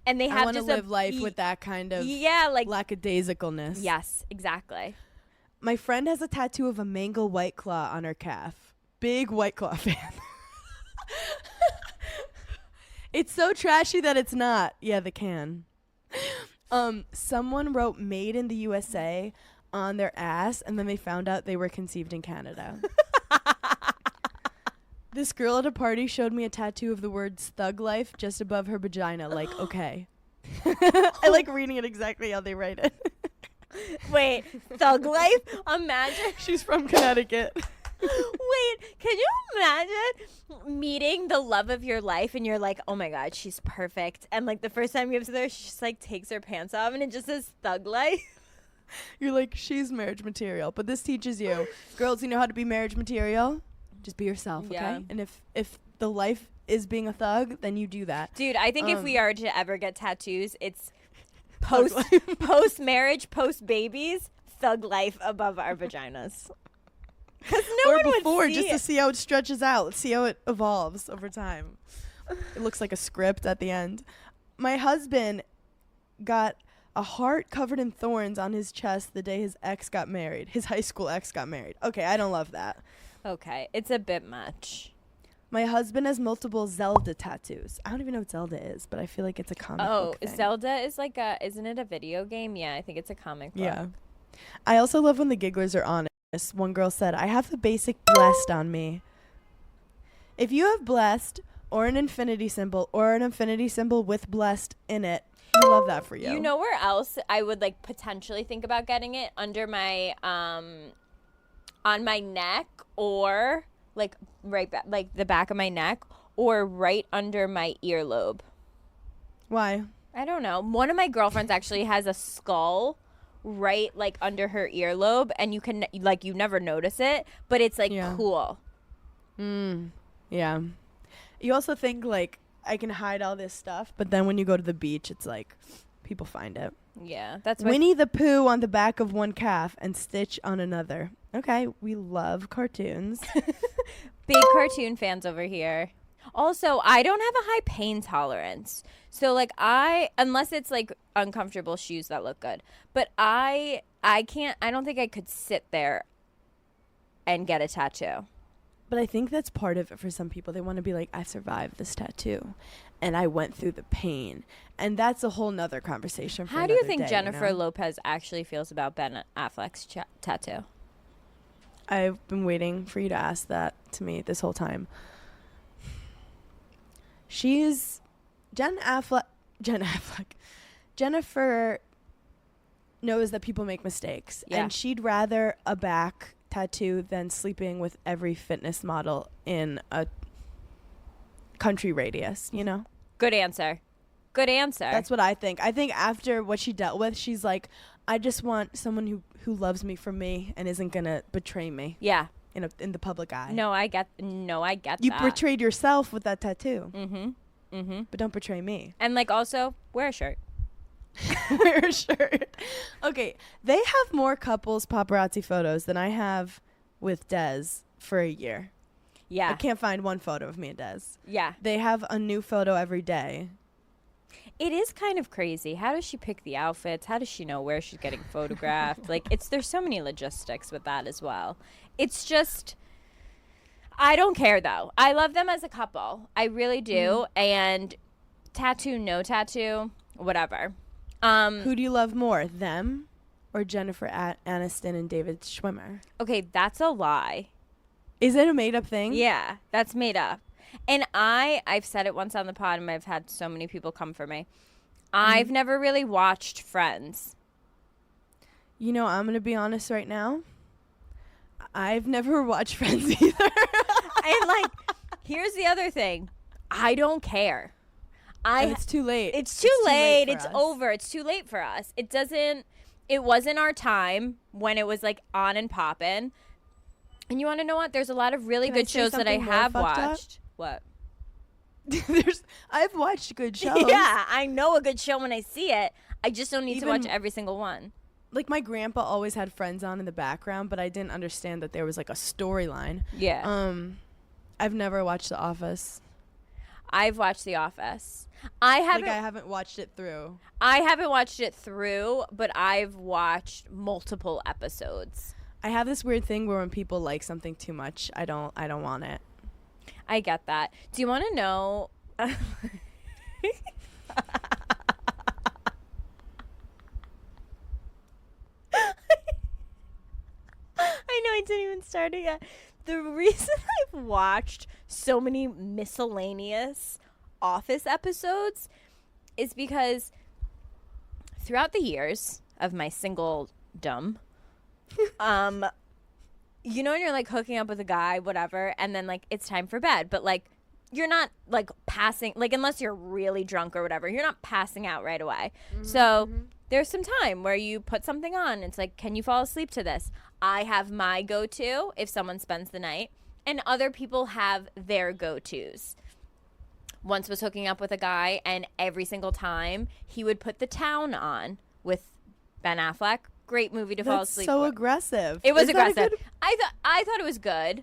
and they I have want to just live life with that kind of like lackadaisicalness. yes, exactly. My friend has a tattoo of a mango White Claw on her calf. Big White Claw fan. It's so trashy that it's not. Yeah, the can. Someone wrote "Made in the USA" on their ass, and then they found out they were conceived in Canada. This girl at a party showed me a tattoo of the words "Thug Life" just above her vagina. Like, okay. I like reading it exactly how they write it. Wait, Thug Life? Imagine. She's from Connecticut. Wait, can you imagine meeting the love of your life and you're like, oh my God, she's perfect. And like the first time you have to there, she just like takes her pants off and it just says Thug Life. You're like, she's marriage material. But this teaches you, girls, you know how to be marriage material? Just be yourself, okay? Yeah. And if the life is being a thug, then you do that. Dude, I think if we are to ever get tattoos, it's Thug post marriage, post babies, Thug Life above our vaginas. Because no or one before, would see just it. to see how it stretches out. Let's see how it evolves over time. It looks like a script at the end. My husband got a heart covered in thorns on his chest the day his ex got married. His high school ex got married. Okay, I don't love that. Okay, it's a bit much. My husband has multiple Zelda tattoos. I don't even know what Zelda is, but I feel like it's a comic book thing. Zelda is like isn't it a video game? Yeah, I think it's a comic book. Yeah. I also love when the gigglers are honest. One girl said, I have the basic blessed on me. If you have blessed or an infinity symbol with blessed in it, we love that for you. You know where else I would like potentially think about getting it? Under my on my neck, or like right back, like the back of my neck, or right under my earlobe. Why? I don't know. One of my girlfriends actually has a skull right like under her earlobe, and you can like you never notice it, but it's like cool. Yeah. You also think like I can hide all this stuff, but then when you go to the beach, it's like people find it. Yeah, that's what Winnie the Pooh on the back of one calf and Stitch on another. Okay, we love cartoons. big cartoon fans over here. Also, I don't have a high pain tolerance. So like unless it's like uncomfortable shoes that look good. But I don't think I could sit there and get a tattoo. But I think that's part of it for some people. They want to be like, I survived this tattoo and I went through the pain. And that's a whole nother conversation for How do you another think day, Jennifer you know? Lopez actually feels about Ben Affleck's tattoo? I've been waiting for you to ask that to me this whole time. Jennifer knows that people make mistakes. Yeah. And she'd rather a back tattoo than sleeping with every fitness model in a country radius, you know? Good answer. That's what I think. I think after what she dealt with, she's like, I just want someone who loves me for me and isn't going to betray me. Yeah. In the public eye. No, I get that. You betrayed yourself with that tattoo. Mm-hmm. But don't betray me. And like also wear a shirt. Wear a shirt. Okay, they have more couples paparazzi photos than I have with Dez for a year. Yeah. I can't find one photo of me and Dez. Yeah. They have a new photo every day. It is kind of crazy. How does she pick the outfits? How does she know where she's getting photographed? Like there's so many logistics with that as well. It's just I don't care though. I love them as a couple. I really do. And tattoo, no tattoo, whatever. Who do you love more, them or Jennifer Aniston and David Schwimmer? Okay, that's a lie. Is it a made-up thing? Yeah, that's made up. And I've said it once on the pod, and I've had so many people come for me. I've never really watched Friends. You know, I'm going to be honest right now. I've never watched Friends either. And like, here's the other thing. I don't care. And it's too late. It's too late. for It's us. over. It's too late for us. It wasn't our time when it was like on and poppin'. And you want to know what? There's a lot of really Can I good say shows that I something more have fucked up? watched. What? I've watched good shows. Yeah, I know a good show when I see it. I just don't need to watch Even- every single one. Like my grandpa always had Friends on in the background, but I didn't understand that there was like a storyline. Yeah. I've never watched The Office. I've watched The Office. I haven't watched it through. I haven't watched it through, but I've watched multiple episodes. I have this weird thing where when people like something too much, I don't want it. I get that. Do you want to know? I know I didn't even start it yet. The reason I've watched so many miscellaneous Office episodes is because throughout the years of my singledom, you know when you're like hooking up with a guy, whatever, and then like it's time for bed, but like you're not like passing, like unless you're really drunk or whatever, you're not passing out right away. So there's some time where you put something on. It's like, can you fall asleep to this? I have my go-to if someone spends the night, and other people have their go-tos. Once was hooking up with a guy, and every single time he would put The Town on with Ben Affleck. Great movie to fall asleep. That's so for. aggressive. It was Is that a aggressive. good- I thought it was good.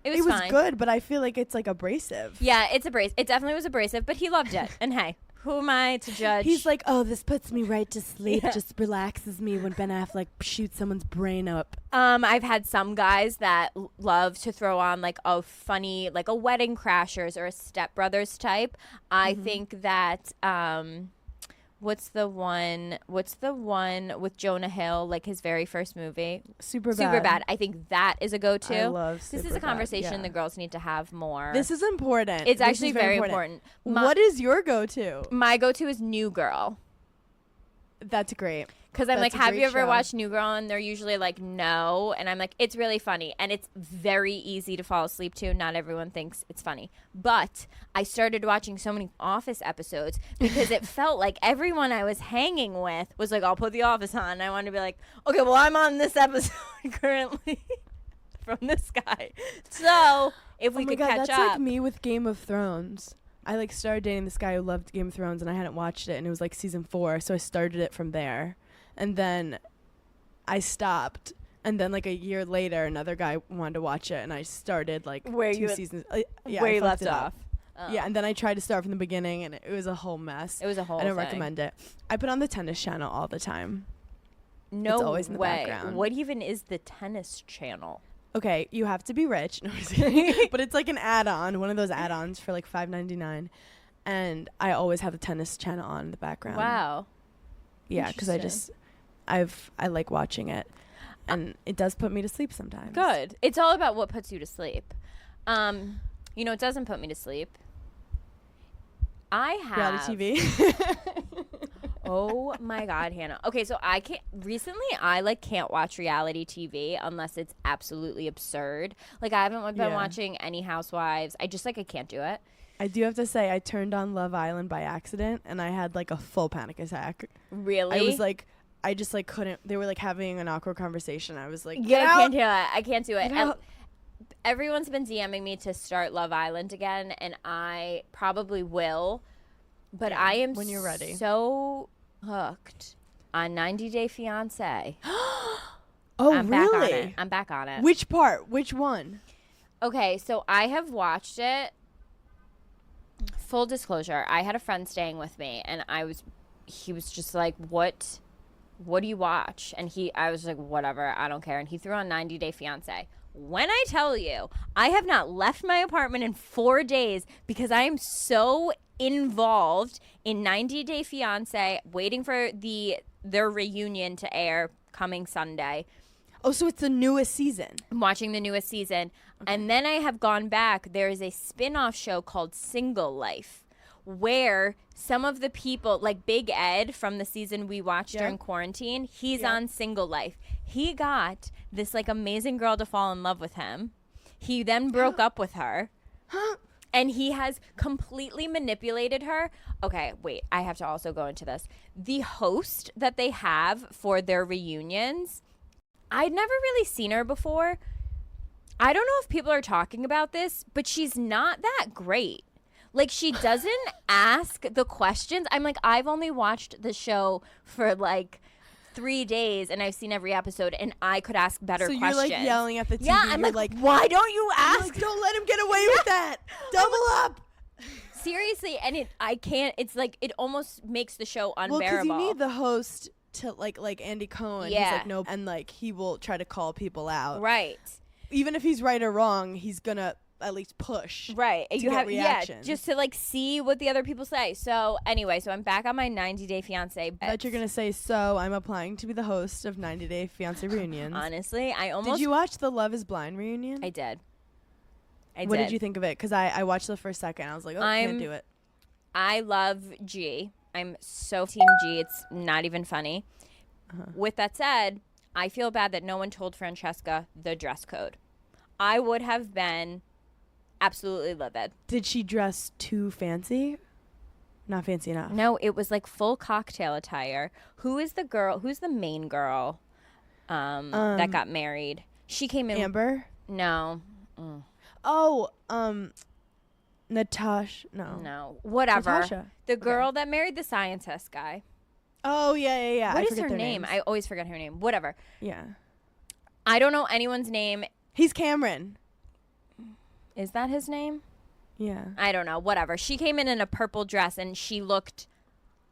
It was fine. good, but I feel like it's like abrasive. Yeah, it's abrasive. It definitely was abrasive, but he loved it. And hey, who am I to judge? He's like, oh, this puts me right to sleep. Yeah. Just relaxes me when Ben Affleck shoots someone's brain up. I've had some guys that love to throw on like a funny, like a Wedding Crashers or a Step Brothers type. I think that what's the one with Jonah Hill, like his very first movie? Superbad. I think that is a go-to. I love This is a Superbad, conversation yeah. the girls need to have more. This is important. It's This actually is very important. What is your go-to? My go-to is New Girl. That's great. Because I'm like, That's a have great you ever show. watched New Girl? And they're usually like, no. And I'm like, it's really funny. And it's very easy to fall asleep to. Not everyone thinks it's funny. But I started watching so many Office episodes because it felt like everyone I was hanging with was like, I'll put The Office on. And I wanted to be like, okay, well, I'm on this episode currently from this guy. So if we could catch that's up. like me with Game of Thrones. I like started dating this guy who loved Game of Thrones, and I hadn't watched it, and it was like season 4, so I started it from there. And then I stopped, and then like a year later, another guy wanted to watch it, and I started like Where 2 you- seasons. Yeah, where I you fucked left it up. off. Oh. Yeah, and then I tried to start from the beginning, and it was a whole mess. It was a whole I don't thing. recommend it. I put on the Tennis Channel all the time. No It's always in the way. background. What even is the Tennis Channel? Okay, you have to be rich. No, I'm just kidding. But it's like an add-on, one of those add-ons for like $5.99, and I always have the Tennis Channel on in the background. Wow. Yeah, because I like watching it, and it does put me to sleep sometimes. Good. It's all about what puts you to sleep. You know, it doesn't put me to sleep. I have Reality TV. Oh my God, Hannah. Okay, so I can't watch reality TV unless it's absolutely absurd. Like I haven't been Yeah. watching any Housewives. I can't do it. I do have to say, I turned on Love Island by accident, and I had like a full panic attack. Really? I was like, I just like couldn't. They were like having an awkward conversation. I was like, yeah, get I out. can't do it. I can't do it. Get And out. everyone's been DMing me to start Love Island again, and I probably will. But Yeah, I am when you're ready. so hooked on 90 Day Fiancé. Oh, I'm back on really? it. I'm back on it. Which part? Which one? Okay, so I have watched it. Full disclosure, I had a friend staying with me, and he was just like, what do you watch? And I was like, whatever, I don't care. And he threw on 90 Day Fiancé. When I tell you, I have not left my apartment in 4 days because I am so involved in 90 Day Fiancé, waiting for their reunion to air coming Sunday. Oh, so it's the newest season. I'm watching the newest season. And then I have gone back. There is a spin-off show called Single Life, where some of the people, like Big Ed from the season we watched Yeah. during quarantine, he's Yeah. on Single Life. He got this like amazing girl to fall in love with him. He then broke up with her. And he has completely manipulated her. Okay, wait, I have to also go into this. The host that they have for their reunions, I'd never really seen her before. I don't know if people are talking about this, but she's not that great. Like, she doesn't ask the questions. I'm like, I've only watched the show for like 3 days and I've seen every episode and I could ask better questions. So you're like yelling at the TV. Yeah, I'm like, why don't you ask? Like, don't let him get away with that. Double up. Seriously, and I can't. It's like it almost makes the show unbearable. Well, because you need the host to like Andy Cohen. Yeah. He's like no, and like he will try to call people out. Right. Even if he's right or wrong, he's gonna at least push. Right. To get reaction. Just to like see what the other people say. So anyway, so I'm back on my 90 Day Fiance. I thought you're gonna say, so I'm applying to be the host of 90 Day Fiance reunions. Honestly, I almost. Did you watch the Love Is Blind reunion? I did. What did you think of it? Because I watched the first second. I was like, oh, I can't do it. I love G. I'm so team G. It's not even funny. With that said, I feel bad that no one told Francesca the dress code. I would have been absolutely livid. Did she dress too fancy? Not fancy enough. No, it was like full cocktail attire. Who is the girl? Who's the main girl that got married? She came in. Amber? No. Oh, Natasha. No. Whatever. Natasha. The girl that married the scientist guy. Oh, yeah. What I is forget her their name? names. I always forget her name. Whatever. Yeah. I don't know anyone's name. He's Cameron. Is that his name? Yeah. I don't know. Whatever. She came in a purple dress and she looked,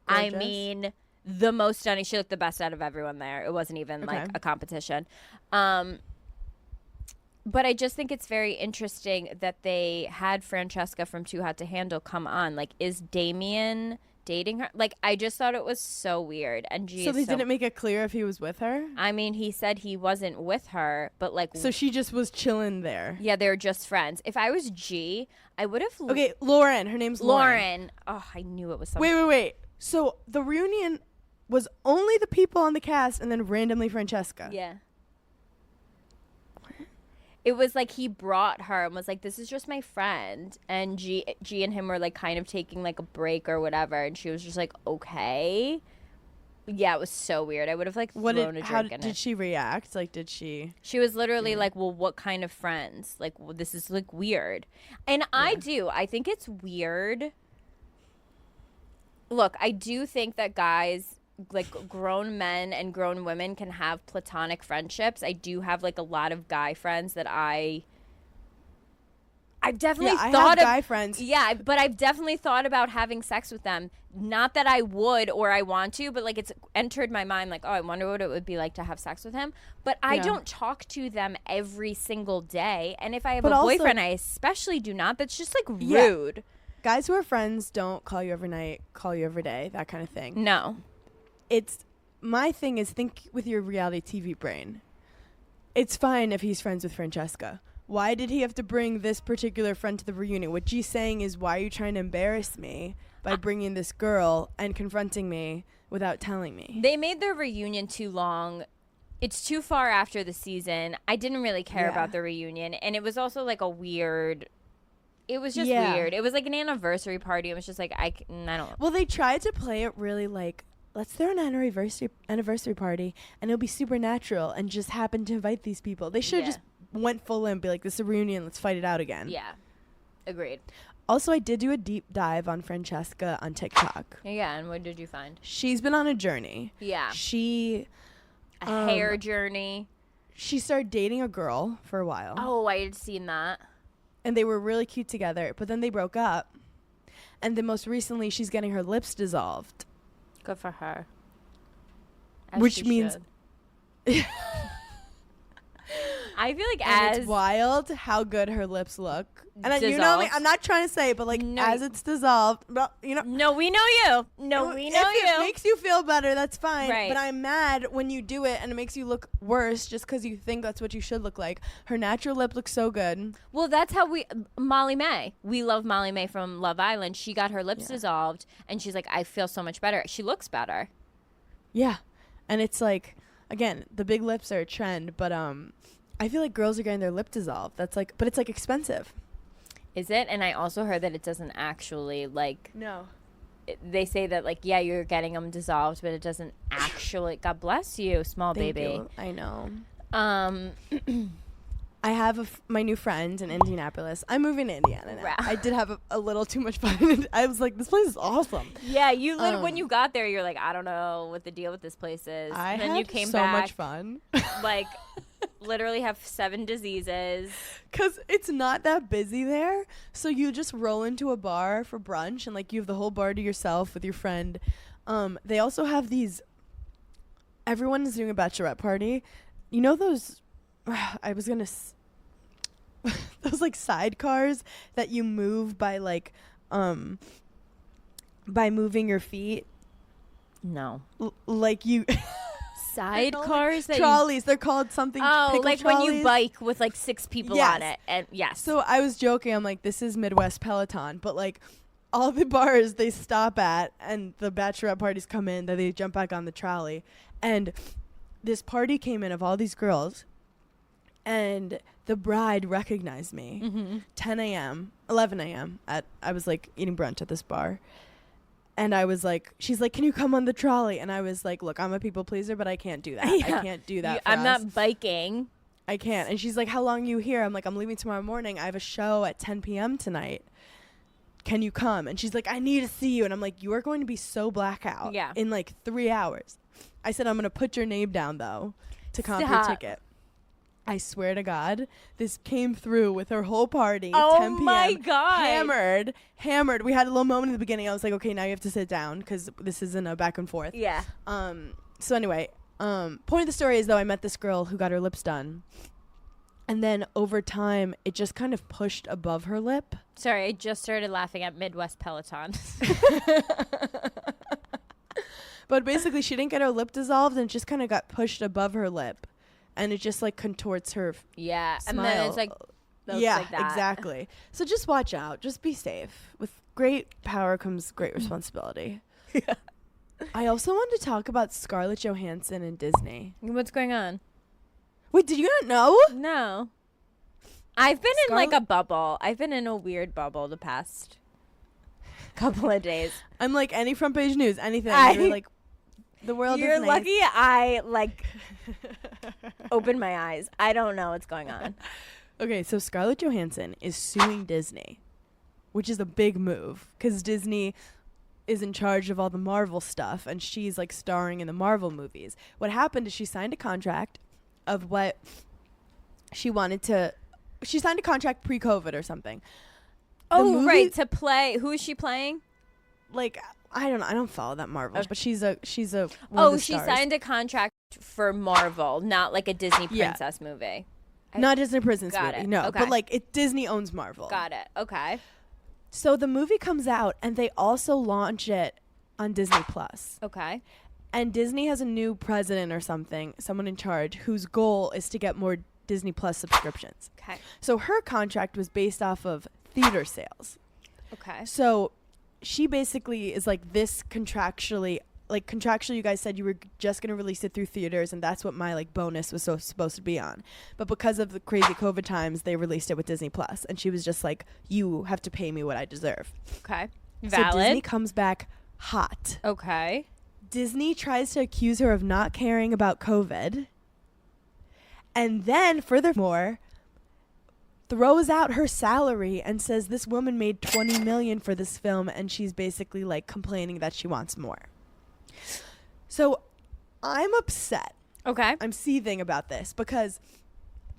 Gorgeous. I mean, the most stunning. She looked the best out of everyone there. It wasn't even like a competition. But I just think it's very interesting that they had Francesca from Too Hot to Handle come on. Like, is Damien dating her? Like, I just thought it was so weird. And So they didn't make it clear if he was with her? I mean, he said he wasn't with her, but like... So she just was chilling there. Yeah, they were just friends. If I was G, I would have... Okay, Lauren. Her name's Lauren. Oh, I knew it was something. Wait. So the reunion was only the people on the cast and then randomly Francesca. Yeah. It was like he brought her and was like, this is just my friend. And G and him were like kind of taking like a break or whatever. And she was just like, okay. Yeah, it was so weird. I would have like thrown a drink how in it. did she react? Like, did she? She was literally like, well, what kind of friends? Like, well, this is like weird. And I think it's weird. Look, I do think that guys, like grown men and grown women, can have platonic friendships. I do have like a lot of guy friends that I've definitely I thought have guy friends. Yeah, but I've definitely thought about having sex with them. Not that I would or I want to, but like it's entered my mind like, oh, I wonder what it would be like to have sex with him. But I don't talk to them every single day. And if I have a boyfriend, I especially do not. That's just like rude. Guys who are friends don't call you every night, call you every day, that kind of thing. No. It's my thing is think with your reality TV brain. It's fine if he's friends with Francesca. Why did he have to bring this particular friend to the reunion? What G's saying is, why are you trying to embarrass me by bringing this girl and confronting me without telling me? They made their reunion too long. It's too far after the season. I didn't really care about the reunion. And it was also like a weird... It was just weird. It was like an anniversary party. It was just like, I don't... Well, they tried to play it really like, let's throw an anniversary party and it'll be supernatural and just happen to invite these people. They should have just went full in, be like, this is a reunion, let's fight it out again. Yeah. Agreed. Also, I did do a deep dive on Francesca on TikTok. Yeah, and what did you find? She's been on a journey. Yeah. A hair journey. She started dating a girl for a while. Oh, I had seen that. And they were really cute together, but then they broke up. And then most recently, she's getting her lips dissolved. Good for her. Which means... I feel like and it's wild how good her lips look. And you know me, I'm not trying to say, but like as it's dissolved, well, you know. No, we know you. No, we know you. If it makes you feel better, that's fine. Right. But I'm mad when you do it and it makes you look worse just because you think that's what you should look like. Her natural lip looks so good. Well, that's how Molly May. We love Molly May from Love Island. She got her lips dissolved and she's like, I feel so much better. She looks better. Yeah. And it's like, again, the big lips are a trend, but I feel like girls are getting their lip dissolved. That's like, but it's like expensive. Is it? And I also heard that it doesn't actually like. No. They say that like, yeah, you're getting them dissolved, but it doesn't actually. God bless you, small Thank baby. you. I know. I have my new friend in Indianapolis. I'm moving to Indiana now. Right. I did have a little too much fun. I was like, this place is awesome. Yeah, you when you got there, you're like, I don't know what the deal with this place is. I then had you came so back, much fun. like, literally have 7 diseases. Because it's not that busy there. So you just roll into a bar for brunch and, like, you have the whole bar to yourself with your friend. They also have these, everyone is doing a bachelorette party. You know those, I was going to, those, like, sidecars that you move by, like, by moving your feet? No. Like you... Sidecars that trolleys. They're called something. Oh, like trolleys. when you bike with like 6 people Yes. on it. And yes. So I was joking. I'm like, this is Midwest Peloton, but like all the bars they stop at and the bachelorette parties come in, then they jump back on the trolley. And this party came in of all these girls, and the bride recognized me. 10 a.m., 11 a.m. I was like eating brunch at this bar. And I was like, she's like, can you come on the trolley? And I was like, look, I'm a people pleaser, but I can't do that. Yeah. I can't do that. I'm not biking. I can't. And she's like, how long are you here? I'm like, I'm leaving tomorrow morning. I have a show at 10 p.m. tonight. Can you come? And she's like, I need to see you. And I'm like, you are going to be so blackout in like 3 hours. I said, I'm going to put your name down, though, to comp your ticket. I swear to God, this came through with her whole party. 10 p.m. Oh my God. Hammered. We had a little moment in the beginning. I was like, okay, now you have to sit down because this isn't a back and forth. Yeah. So anyway, point of the story is, though, I met this girl who got her lips done. And then over time, it just kind of pushed above her lip. Sorry, I just started laughing at Midwest Peloton. But basically, she didn't get her lip dissolved and it just kind of got pushed above her lip. And it just like contorts her yeah. smile. And then it's like, yeah, like that. exactly. So just watch out. Just be safe. With great power comes great responsibility. Yeah. I also wanted to talk about Scarlett Johansson and Disney. What's going on? Wait, did you not know? No. I've been in like a bubble. I've been in a weird bubble the past couple of days. I'm like, any front page news, anything. You're like, the world You're is nice. lucky I like opened my eyes. I don't know what's going on. Okay, so Scarlett Johansson is suing Disney, which is a big move because Disney is in charge of all the Marvel stuff and she's like starring in the Marvel movies. What happened is she signed a contract of what she wanted to. She signed a contract pre-COVID or something. Oh, right, to play. Who is she playing? Like, I don't know. I don't follow that Marvel, but she's a one Oh, of the she stars. signed a contract for Marvel, not like a Disney princess movie. Not Disney Princess Got movie, it. no. Okay. But like Disney owns Marvel. Got it. Okay. So the movie comes out and they also launch it on Disney Plus. Okay. And Disney has a new president or something, someone in charge, whose goal is to get more Disney Plus subscriptions. Okay. So her contract was based off of theater sales. Okay. So she basically is like, this contractually you guys said you were just going to release it through theaters and that's what my like bonus was supposed to be on. But because of the crazy COVID times, they released it with Disney Plus. And she was just like, you have to pay me what I deserve. Okay. So Disney comes back hot. Okay. Disney tries to accuse her of not caring about COVID. And then, furthermore, throws out her salary and says this woman made $20 million for this film and she's basically like complaining that she wants more. So I'm upset. Okay. I'm seething about this because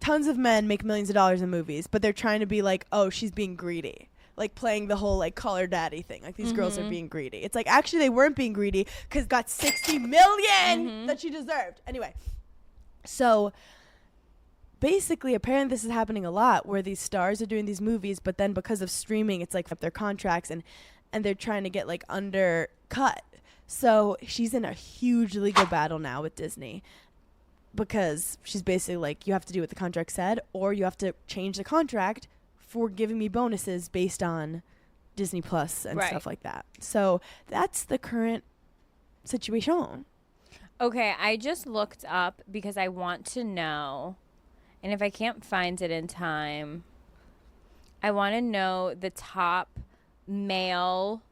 tons of men make millions of dollars in movies, but they're trying to be like, oh, she's being greedy. Like playing the whole like call her daddy thing. Like these girls are being greedy. It's like actually they weren't being greedy because got $60 million that she deserved. Anyway, so basically apparently this is happening a lot where these stars are doing these movies, but then because of streaming, it's like up their contracts and they're trying to get like undercut. So she's in a huge legal battle now with Disney because she's basically like, you have to do what the contract said or you have to change the contract for giving me bonuses based on Disney Plus and stuff like that. So that's the current situation. Okay, I just looked up because I want to know, and if I can't find it in time, I want to know the top male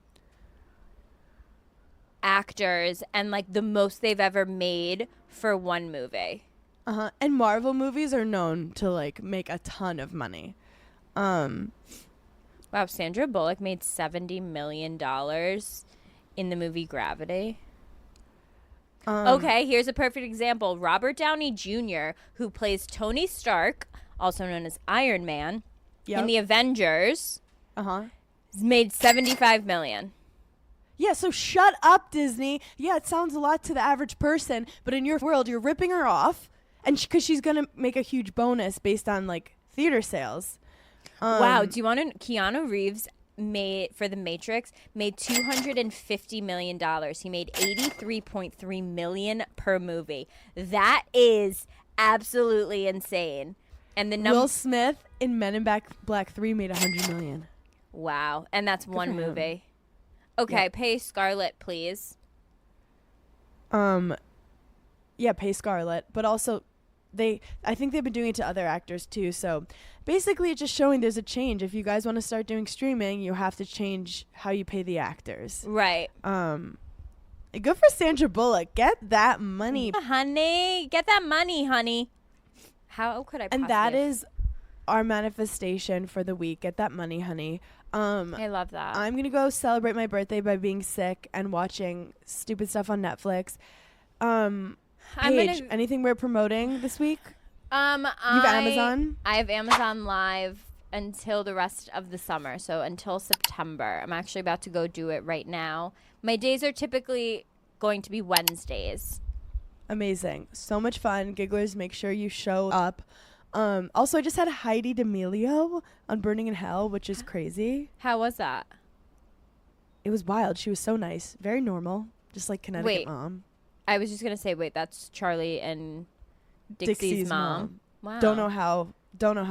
actors and like the most they've ever made for one movie. And Marvel movies are known to like make a ton of money. Wow, Sandra Bullock made $70 million in the movie Gravity. Okay, here's a perfect example. Robert Downey Jr., who plays Tony Stark, also known as Iron Man, in the Avengers, has made $75 million. Yeah, so shut up, Disney. Yeah, it sounds a lot to the average person, but in your world, you're ripping her off, and because she's gonna make a huge bonus based on like theater sales. Wow, do you want to? Keanu Reeves for The Matrix made $250 million. He made $83.3 million per movie. That is absolutely insane. And the Will Smith in Men in Black 3 made $100 million. Wow, and that's one movie. Okay, pay Scarlett, please. Yeah, pay Scarlett, but also I think they've been doing it to other actors too. So basically it's just showing there's a change. If you guys want to start doing streaming, you have to change how you pay the actors. Right. Good for Sandra Bullock. Get that money. Honey, get that money, honey. How could I possibly? And that is our manifestation for the week. Get that money, honey. I love that. I'm going to go celebrate my birthday by being sick and watching stupid stuff on Netflix. Paige, anything we're promoting this week? You have Amazon? I have Amazon Live until the rest of the summer, so until September. I'm actually about to go do it right now. My days are typically going to be Wednesdays. Amazing. So much fun. Gigglers, make sure you show up. Also, I just had Heidi D'Amelio on Burning in Hell, which is crazy. How was that? It was wild. She was so nice. Very normal. Just like Connecticut mom. I was just going to say, wait, that's Charlie and Dixie's mom. Wow. Don't know how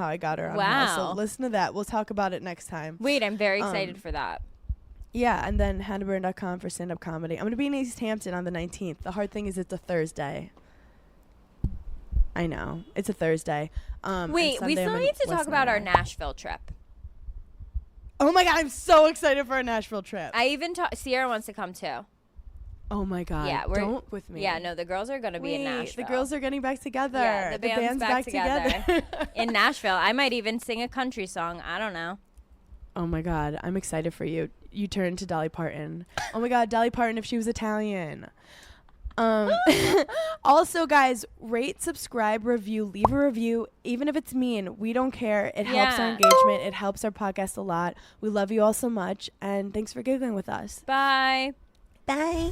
I got her on wow. So listen to that. We'll talk about it next time. Wait, I'm very excited for that. Yeah, and then hannahburn.com for stand-up comedy. I'm going to be in East Hampton on the 19th. The hard thing is it's a Thursday. I know. It's a Thursday. Wait, we still need to talk about our Nashville trip. Oh my God, I'm so excited for a Nashville trip. I even Sierra wants to come too. Oh my God. Yeah, don't with me. Yeah, no, the girls are going to be in Nashville. The girls are getting back together. Yeah, the band's back together. In Nashville. I might even sing a country song. I don't know. Oh my God, I'm excited for you. You turn to Dolly Parton. Oh my God, Dolly Parton if she was Italian. Also, guys, rate, subscribe, review, leave a review. Even if it's mean, we don't care. It helps our engagement. It helps our podcast a lot. We love you all so much. And thanks for giggling with us. Bye. Bye.